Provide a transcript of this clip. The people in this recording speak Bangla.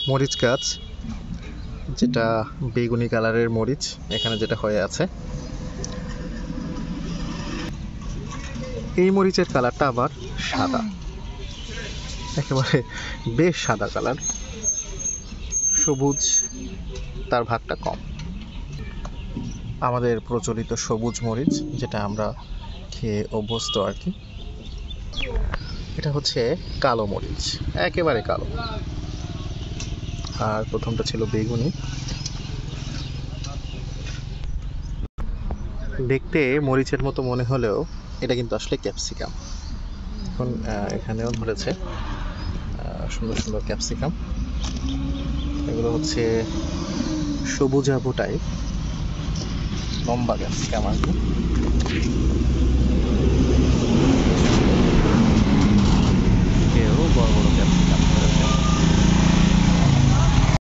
মরিচ গাছ, যেটা বেগুনি কালারের মরিচ এখানে যেটা হয়ে আছে। এই মরিচের কালারটা আবার সাদা, একেবারে বেশ সাদা কালার, সবুজ তার ভাগটা কম। আমাদের প্রচলিত সবুজ মরিচ যেটা আমরা খেয়ে অভ্যস্ত আর কি, এটা হচ্ছে কালো মরিচ, একেবারে কালো। আর প্রথমটা ছিল বেগুনি। দেখতে মরিচের মতো মনে হলেও এটা কিন্তু আসলে ক্যাপসিকাম। এখন এখানেও ধরেছে সুন্দর সুন্দর ক্যাপসিকাম। এগুলো হচ্ছে সবুজাভু টাইপ, লম্বা ক্যাপসিকাম আর কি। এও বড় বড় ক্যাপসিকাম।